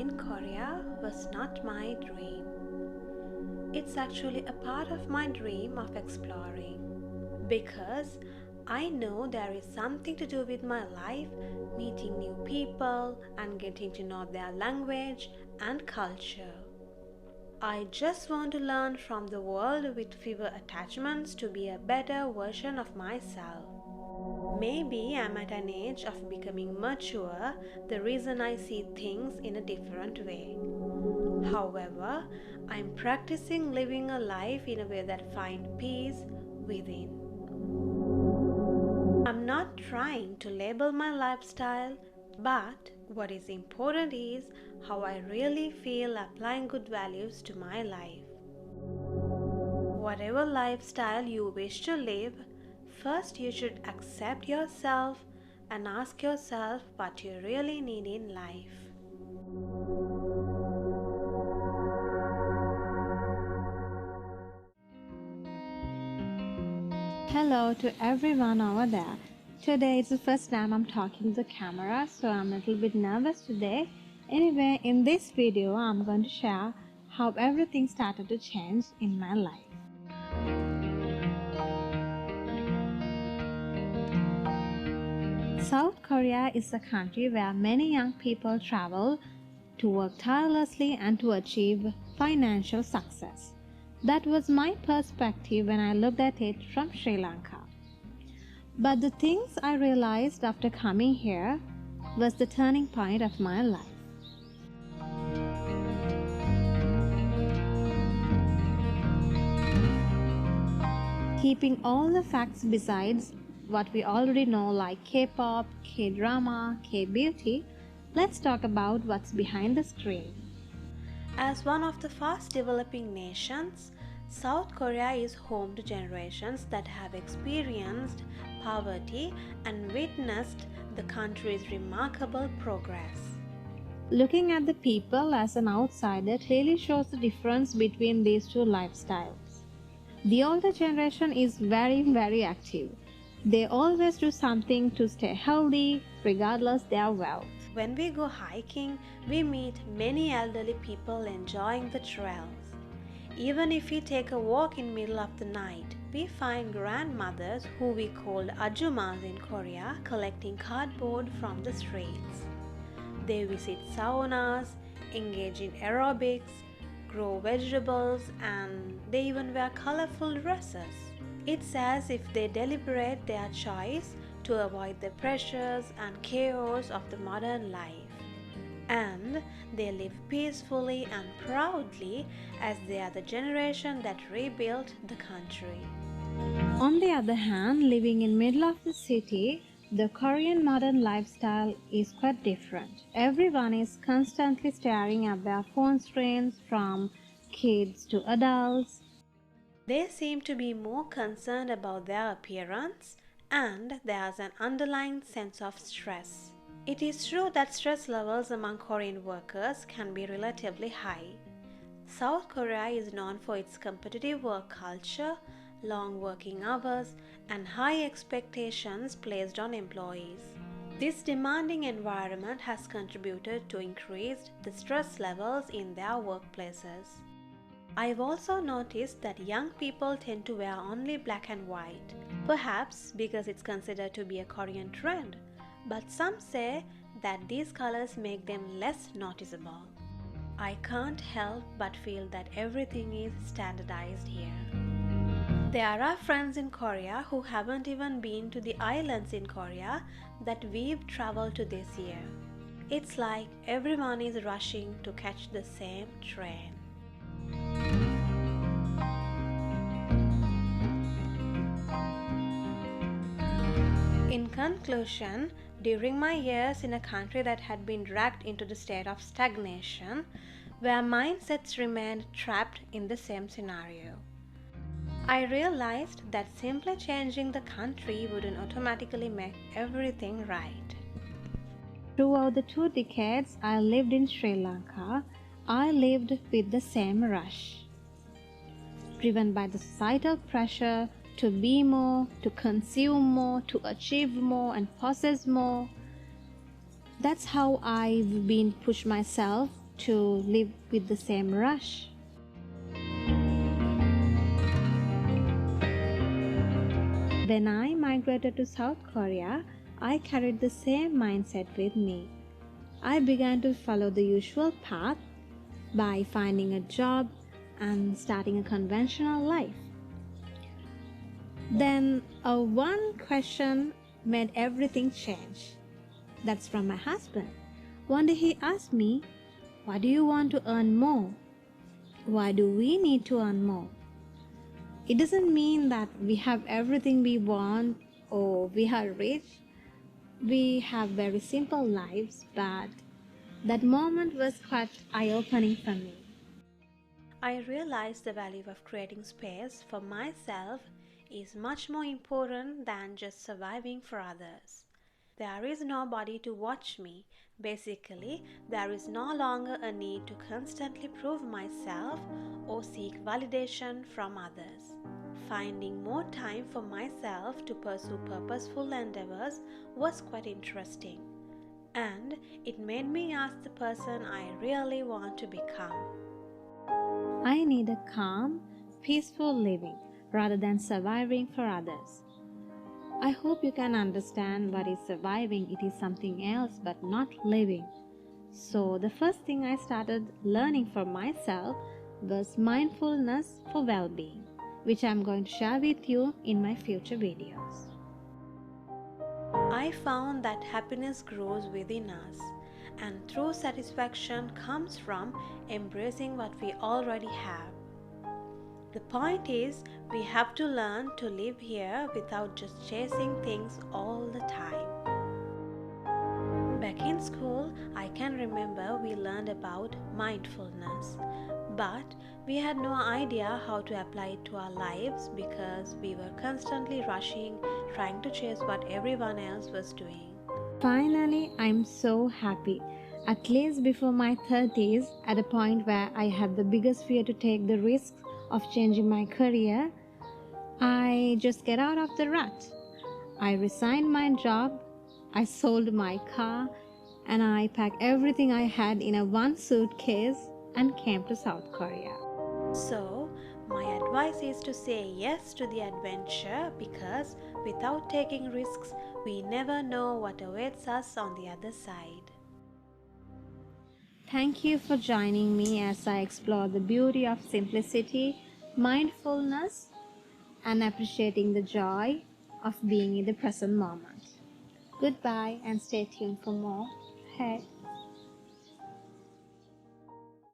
in Korea was not my dream. It's actually a part of my dream of exploring, because I know there is something to do with my life, meeting new people and getting to know their language and culture. I just want to learn from the world with fewer attachments to be a better version of myself. Maybe I'm at an age of becoming mature, the reason I see things in a different way. However, I'm practicing living a life in a way that finds peace within. I'm not trying to label my lifestyle, but what is important is how I really feel applying good values to my life. Whatever lifestyle you wish to live, first you should accept yourself and ask yourself what you really need in life. Hello to everyone over there. Today is the first time I'm talking to the camera, so I'm a little bit nervous today. Anyway, in this video, I'm going to share how everything started to change in my life. South Korea is a country where many young people travel to work tirelessly and to achieve financial success. That was my perspective when I looked at it from Sri Lanka. But the things I realized after coming here was the turning point of my life. Keeping all the facts besides what we already know like K-pop, K-drama, K-beauty, let's talk about what's behind the screen. As one of the fast developing nations, South Korea is home to generations that have experienced poverty and witnessed the country's remarkable progress. Looking at the people as an outsider clearly shows the difference between these two lifestyles. The older generation is very active. They always do something to stay healthy regardless their wealth. When we go hiking, we meet many elderly people enjoying the trails. Even if we take a walk in middle of the night, we find grandmothers who we call ajumas in Korea collecting cardboard from the streets. They visit saunas, engage in aerobics, grow vegetables, and they even wear colorful dresses. It's as if they deliberate their choice to avoid the pressures and chaos of the modern life. And they live peacefully and proudly as they are the generation that rebuilt the country. On the other hand, living in middle of the city, the Korean modern lifestyle is quite different. Everyone is constantly staring at their phone screens, from kids to adults. They seem to be more concerned about their appearance, and there's an underlying sense of stress. It is true that stress levels among Korean workers can be relatively high. South Korea is known for its competitive work culture, long working hours, and high expectations placed on employees. This demanding environment has contributed to increased the stress levels in their workplaces. I've also noticed that young people tend to wear only black and white, perhaps because it's considered to be a Korean trend, but some say that these colors make them less noticeable. I can't help but feel that everything is standardized here. There are friends in Korea who haven't even been to the islands in Korea that we've traveled to this year. It's like everyone is rushing to catch the same train. In conclusion, during my years in a country that had been dragged into the state of stagnation, where mindsets remained trapped in the same scenario, I realized that simply changing the country wouldn't automatically make everything right. Throughout the 2 decades I lived in Sri Lanka, I lived with the same rush. Driven by the societal pressure to be more, to consume more, to achieve more and possess more. That's how I've been pushed myself to live with the same rush. When I migrated to South Korea, I carried the same mindset with me. I began to follow the usual path by finding a job and starting a conventional life. Then, one question made everything change. That's from my husband. One day he asked me, "Why do you want to earn more? Why do we need to earn more?" It doesn't mean that we have everything we want or we are rich. We have very simple lives, but that moment was quite eye-opening for me. I realized the value of creating space for myself is much more important than just surviving for others. There is nobody to watch me. Basically, there is no longer a need to constantly prove myself or seek validation from others. Finding more time for myself to pursue purposeful endeavors was quite interesting, and it made me ask the person I really want to become. I need a calm, peaceful living rather than surviving for others. I hope you can understand what is surviving. It is something else but not living. So, the first thing I started learning for myself was mindfulness for well being, which I'm going to share with you in my future videos. I found that happiness grows within us, and true satisfaction comes from embracing what we already have. The point is, we have to learn to live here without just chasing things all the time. Back in school, I can remember we learned about mindfulness, but we had no idea how to apply it to our lives because we were constantly rushing, trying to chase what everyone else was doing. Finally, I'm so happy. At least before my 30s, at a point where I had the biggest fear to take the risk of changing my career, I just get out of the rut. I resigned my job, I sold my car, and I packed everything I had in a one suitcase and came to South Korea. So, my advice is to say yes to the adventure because without taking risks, we never know what awaits us on the other side. Thank you for joining me as I explore the beauty of simplicity, mindfulness, and appreciating the joy of being in the present moment. Goodbye and stay tuned for more. Hey.